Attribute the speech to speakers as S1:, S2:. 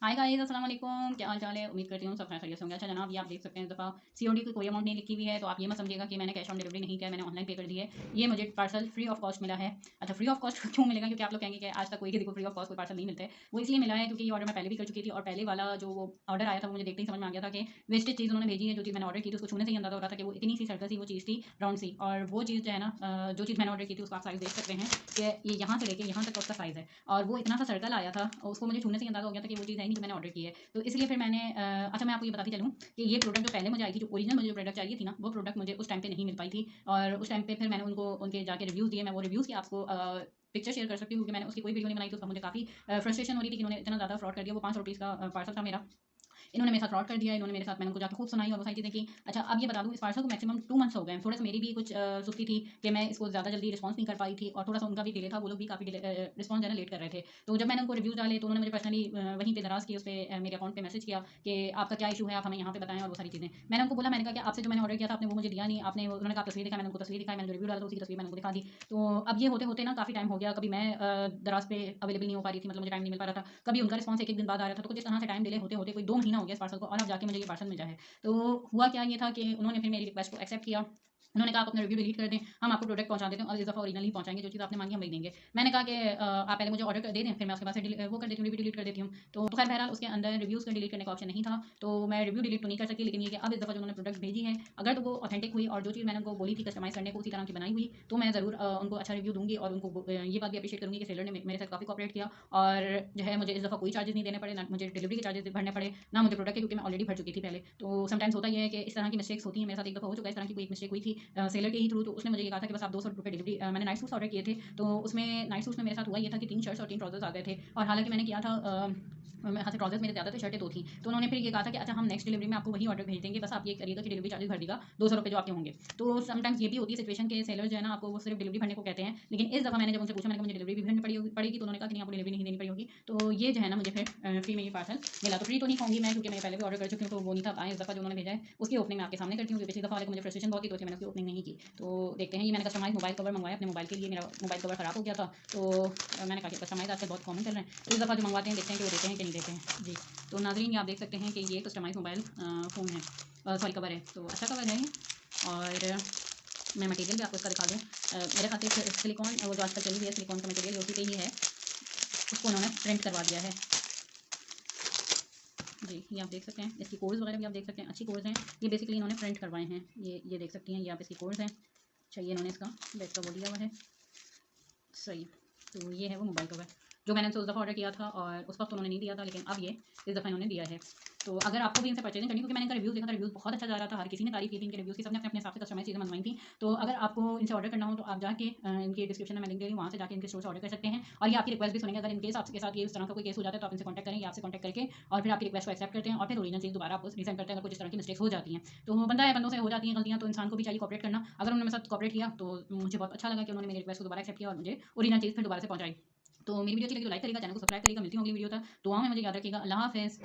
S1: Hi guys, अस्सलाम वालेकुम। क्या हाल चाल है? उम्मीद करती हूँ सब खैरियत से होंगे। अच्छा जनाब, ये आप देख सकते हैं इस दफ़ा सीओडी की कोई अमाउंट नहीं लिखी हुई है, तो आप ये मत समझिएगा कि मैंने कैश ऑन डिलीवरी नहीं किया, मैंने ऑनलाइन पे कर दी है। ये मुझे पार्सल फ्री ऑफ कॉस्ट मिला है। अच्छा, फ्री ऑफ कॉस्ट क्यों मिलेगा? क्योंकि आप लोग कहेंगे कि आज तक कोई किसी को फ्री ऑफ कॉस्ट कोई पार्सल नहीं मिलते। वो इसलिए मिला है क्योंकि ये ऑर्डर मैं पहले भी कर चुकी थी, और पहले वाला जो वो ऑर्डर आया था वो मुझे देखते ही समझ में आ गया था कि वेस्टेज चीज़ उन्होंने भेजी है। जो चीज़ मैंने ऑर्डर की थी उसको छूने से ही अंदाजा हो रहा था कि वो इतनी सी सर्कल सी वो चीज़ थी, राउंड सी। और वो चीज़ जो है ना, जो चीज़ मैंने ऑर्डर की थी उसका आप साइज़ देख सकते हैं कि ये यहाँ से लेके यहाँ तक का उसका साइज़ है, और वो इतना सा सर्कल आया था, उसको मुझे छूने से ही अंदाजा हो गया था कि वो चीज़ है नहीं जो मैंने ऑर्डर की है। तो इसलिए फिर मैंने अच्छा, मैं आपको ये बताती चलूँ कि ये प्रोडक्ट जो पहले मुझे आई थी, जो ओरिजिनल मुझे जो प्रोडक्ट चाहिए थी ना, वो प्रोडक्ट मुझे उस टाइम पे नहीं मिल पाई थी। और उस टाइम पे फिर मैंने उनको उनके जाके रिव्यूज़ दिए। मैं वो रिव्यूज़ की आपको पिक्चर शेयर कर सकती हूँ, क्योंकि मैंने उसकी कोई वीडियो नहीं बनाई, तो उसका मुझे काफ़ी फ्रस्ट्रेशन हो रही थी कि इन्होंने इतना ज़्यादा फ्रॉड कर दिया। वो ₹500 का पार्सल था मेरा। इन्होंने मेरे साथ फ्रॉड कर दिया। इन्होंने मेरे साथ, मैंने उनको जाके खूब सुनाई और वो सारी चीज़ें की। अच्छा, अब ये बता दूँ, इस पार्सल को मैक्सिमम 2 मंथ्स हो गए हैं। थोड़ा-सा मेरी भी कुछ सुस्ती थी कि मैं इसको ज़्यादा जल्दी रिस्पॉन्स नहीं कर पाई थी, और थोड़ा-सा उनका भी डिले था। वो लोग भी काफ़ी रिस्पॉन्स जो है ना लेट कर रहे थे। तो जब मैंने उनको रिव्यूज़ डाले तो उन्होंने मुझे पर्सनली वहीं पे दराज़ की, उस पे मेरे अकाउंट पे मैसेज किया कि आपका क्या इश्यू है, आप हमें यहाँ पे बताएँ, और वो सारी चीज़ें। मैंने उनको बोला, मैंने कहा कि आपसे जो मैंने ऑर्डर किया था आपने वो मुझे दिया नहीं। आपने उन्होंने कहा आप तस्वीर दिखाएँ, मैंने उनको तस्वीर दिखाई, मैंने जो रिव्यू डाला था उसी की तस्वीर मैंने उनको दिखा दी। तो अब ये होते-होते ना काफ़ी टाइम हो गया। कभी मैं दराज़ पे अवेलेबल नहीं हो पा रही थी, मतलब मुझे टाइम नहीं मिल पा रहा था। कभी उनका रिस्पॉन्स 1-1 दिन बाद आ रहा था। तो कुछ इस तरह से टाइम डिले होते-होते कोई 2 महीना हो गया इस पार्सल को, और अब जाके मुझे ये पार्सल मिला है। तो हुआ क्या ये था कि उन्होंने फिर मेरी रिक्वेस्ट को एक्सेप्ट किया। उन्होंने कहा आप अपना रिव्यू डिलीट कर दें, हम आपको प्रोडक्ट पहुँचा देते हैं, और इस दफ़ा ओरिजिनल ही पहुँचाएँगे, जो चीज़ आपने माँगी हम वही देंगे। मैंने कहा कि आप पहले मुझे ऑर्डर कर दे दें, फिर मैं उसके बाद से वो कर देती हूँ, रिव्यू डिलीट कर देती हूँ। तो खैर बहरहाल उसके अंदर रिव्यूज़ का डिलीट करने का ऑप्शन नहीं था, तो मैं रिव्यू डिलीट तो नहीं कर सकती, लेकिन ये कि अब इस दफ़ा जो उन्होंने प्रोडक्ट भेजी है, अगर तो वो ऑथेंटिक हुई और जो चीज़ मैंने उनको बोली थी कस्टमाइज़ करने को उसी तरह की बनाई हुई, तो मैं ज़रूर उनको अच्छा रिव्यू दूँगी, और उनको ये बात भी एप्रिशिएट करूँगी कि सेलर ने मेरे साथ काफ़ी कोऑपरेट किया, और जो है मुझे इस दफ़ा कोई चार्जेज़ नहीं देने पड़े, ना मुझे डिलीवरी के चार्जेज़ भरने पड़े, ना मुझे प्रोडक्ट के, क्योंकि मैं ऑलरेडी भर चुकी थी पहले। तो समटाइम्स होता ये है कि इस तरह की मिस्टेक्स होती हैं। मेरे साथ एक दफ़ा हो चुका है, इस तरह की कोई एक मिस्टेक हुई थी सेलर के ही थ्रू। तो उसने मुझे ये कहा था कि बस आप ₹200 डिलीवरी, मैंने नाइट सूट्स ऑर्डर किए थे, तो उसमें नाइट सूट्स में मेरे साथ हुआ ये था कि 3 शर्ट्स और 3 ट्राउज़र्स आ गए थे, और हालाँकि मैंने किया था मेरे हाथ से ट्राउज़र्स मेरे ज़्यादा थे, शर्टें 2 थी। तो उन्होंने फिर ये कहा था कि अच्छा, हम नेक्स्ट डिलीवरी में आपको वही ऑर्डर भेज देंगे, बस आप ये करिएगा कि डिलीवरी चार्जेज़ भर दीजिएगा, ₹200 जो आपके होंगे। तो समटाइम्स ये भी होती है सिचुएशन के सेलर्स जो है ना, आपको वो सिर्फ डिलीवरी भरने को कहते हैं, लेकिन इस दफ़ा मैंने जब उनसे पूछा, मैंने कहा मुझे डिलीवरी भी भरनी पड़ेगी, तो उन्होंने कहा कि नहीं, आपको डिलीवरी नहीं देनी पड़ी होगी। तो ये जो है ना मुझे फिर फ्री में ये पार्सल मिला। तो फ्री तो नहीं कहूँगी मैं, क्योंकि मैं पहले भी ऑर्डर कर चुकी हूँ, तो वो नहीं था। आए इस दफ़ा जो उन्होंने भेजा है उसकी ओपनिंग मैं आपके सामने करती हूँ, क्योंकि पिछली दफ़ा वाले को मुझे फ्रस्ट्रेशन बहुत थी, तो इसलिए मैंने उसकी ओपनिंग नहीं की। तो देखते हैं, ये मैंने कस्टमाइज़ मोबाइल कवर मँगवाया अपने मोबाइल के लिए। मेरा मोबाइल कवर ख़राब हो गया था, तो मैंने कहा कि कस्टमाइज़ आजकल बहुत कॉमन चल रहे हैं, तो इस दफ़ा जो मँगवाते हैं देखते हैं कि वो देते हैं कि नहीं देते हैं। जी, तो नाज़रीन, ये आप देख सकते हैं कि ये कस्टमाइज़ मोबाइल फ़ोन है, सॉरी कवर है, तो अच्छा कवर है ये। और मैं मटीरियल भी आपको इसका दिखा दूँ। मेरे ख़्याल से सिलिकॉन, वो जो आजकल चली हुई है सिलिकॉन का मटीरियल, उसी पे ही है, उसको उन्होंने प्रिंट करवा दिया है। जी, ये आप देख सकते हैं, इसकी कोर्स वगैरह भी आप देख सकते हैं, अच्छी कोर्स हैं। ये बेसिकली इन्होंने प्रिंट करवाए हैं, ये देख सकती हैं, ये आप इसकी कोर्स हैं। अच्छा, ये इन्होंने इसका बैक का वो दिया हुआ है, सही। तो ये है वो मोबाइल कवर जो मैंने उनसे उस दफ़ा ऑर्डर किया था, और उस वक्त उन्होंने नहीं दिया था, लेकिन अब ये इस दफ़ा इन्होंने दिया है। तो अगर आपको भी इनसे परचेजिंग करनी, क्योंकि मैंने इनका रिव्यूज़ देखा था, रिव्यूज़ बहुत अच्छा जा रहा था, हर किसी ने तारीफ़ की थी इनके रिव्यूज़ की, सबने अपने अपने हिसाब से कस्टमाइज़ चीज़ें मंगवाई थी। तो अगर आपको इनसे ऑर्डर करना हो, तो आप जाके इनके डिस्क्रिप्शन में मैं लिंक दे रही हूँ, वहाँ से जाके इनके स्टोर से ऑर्डर कर सकते हैं, और ये आपकी रिक्वेस्ट भी सुनेंगे। अगर इन केस आपके साथ ये इस तरह का कोई केस हो जाता है, तो आप इनसे कॉन्टैक्ट करें, या आपसे कॉन्टैक्ट करके और फिर आपकी रिक्वेस्ट को एक्सेप्ट करते हैं, और फिर ओरिजिनल चीज़ दोबारा आपको रीसेंड करते हैं, अगर कुछ इस तरह की मिस्टेक्स हो जाती हैं। तो बंदा है, बंदों से हो जाती हैं गलतियाँ, तो इंसान को भी चाहिए कॉपरेट करना। अगर उन्होंने मेरे साथ कॉपरेट किया, तो मुझे बहुत अच्छा लगा कि उन्होंने मेरी रिक्वेस्ट को दोबारा एक्सेप्ट किया, और मुझे ओरिजिनल चीज़ फिर दोबारा से पहुँचाई। तो मेरी वीडियो अच्छी लगी तो लाइक करिएगा, चैनल को सब्सक्राइब करिएगा। मिलती हूँ अगली वीडियो तक। दुआओं में मुझे याद रखिएगा। अल्लाह हाफ़िज़।